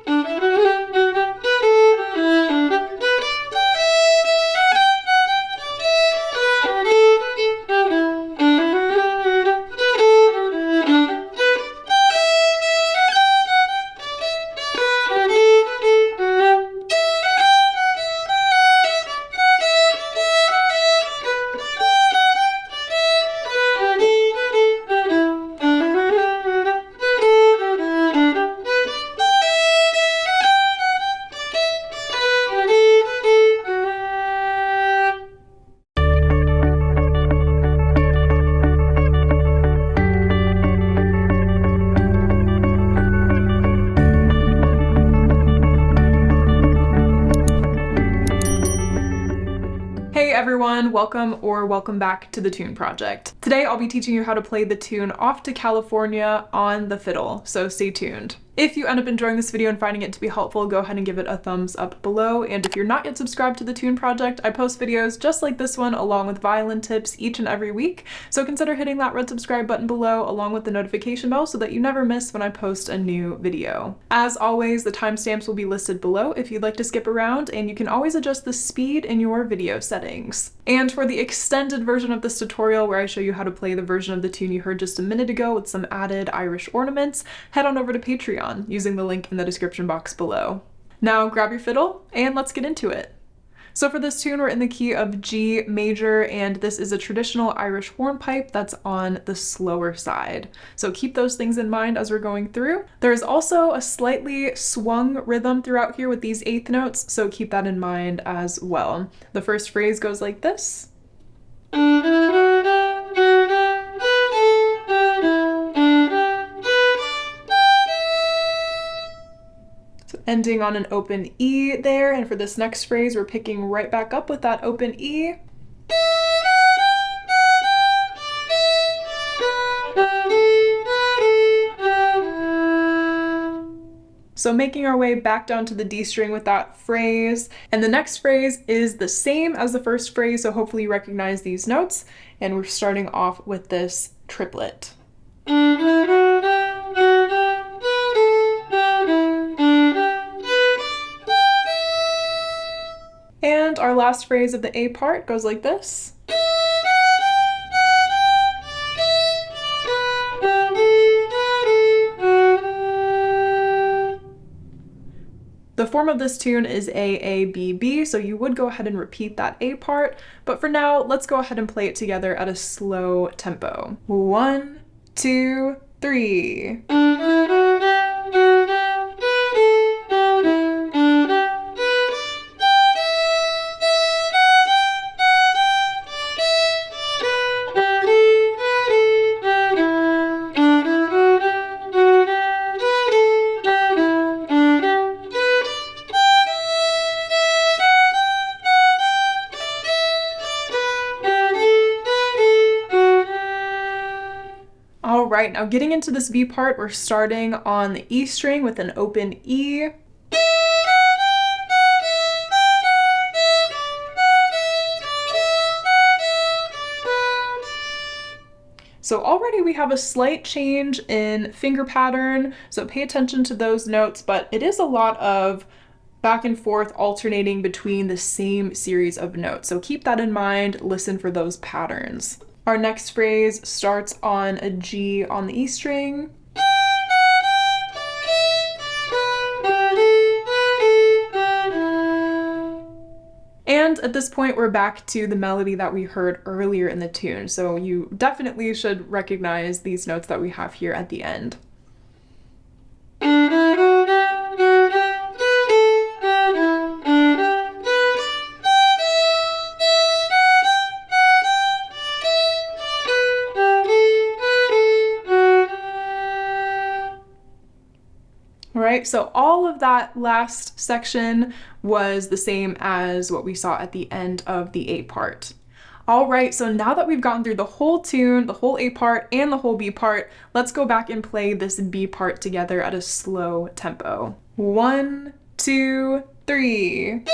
Hey everyone, welcome back to the Tune Project. Today I'll be teaching you how to play the tune Off to California on the fiddle, so stay tuned. If you end up enjoying this video and finding it to be helpful, go ahead and give it a thumbs up below. And if you're not yet subscribed to the Tune Project, I post videos just like this one along with violin tips each and every week. So consider hitting that red subscribe button below along with the notification bell so that you never miss when I post a new video. As always, the timestamps will be listed below if you'd like to skip around, and you can always adjust the speed in your video settings. And for the extended version of this tutorial where I show you how to play the version of the tune you heard just a minute ago with some added Irish ornaments, head on over to Patreon using the link in the description box below. Now grab your fiddle and let's get into it. So for this tune, we're in the key of G major, and this is a traditional Irish hornpipe that's on the slower side. So keep those things in mind as we're going through. There's also a slightly swung rhythm throughout here with these eighth notes, so keep that in mind as well. The first phrase goes like this. Ending on an open E there, and for this next phrase we're picking right back up with that open E. So making our way back down to the D string with that phrase, and the next phrase is the same as the first phrase, so hopefully you recognize these notes, and we're starting off with this triplet. And our last phrase of the A part goes like this. The form of this tune is A-A-B-B, so you would go ahead and repeat that A part, but for now, let's go ahead and play it together at a slow tempo. 1, 2, 3. All right, now getting into this B part, we're starting on the E string with an open E. So already we have a slight change in finger pattern, so pay attention to those notes, but it is a lot of back and forth alternating between the same series of notes. So keep that in mind, listen for those patterns. Our next phrase starts on a G on the E string. And at this point, we're back to the melody that we heard earlier in the tune. So you definitely should recognize these notes that we have here at the end. Right, so all of that last section was the same as what we saw at the end of the A part. All right, so now that we've gotten through the whole tune, the whole A part, and the whole B part, let's go back and play this B part together at a slow tempo. 1, 2, 3.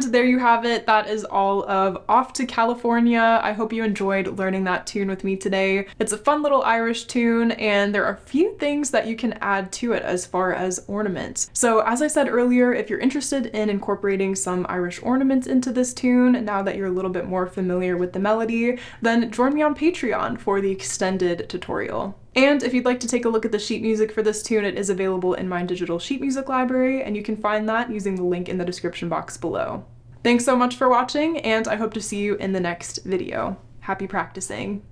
And there you have it. That is all of Off to California. I hope you enjoyed learning that tune with me today. It's a fun little Irish tune, and there are a few things that you can add to it as far as ornaments. So as I said earlier, if you're interested in incorporating some Irish ornaments into this tune, now that you're a little bit more familiar with the melody, then join me on Patreon for the extended tutorial. And if you'd like to take a look at the sheet music for this tune, it is available in my digital sheet music library, and you can find that using the link in the description box below. Thanks so much for watching, and I hope to see you in the next video. Happy practicing!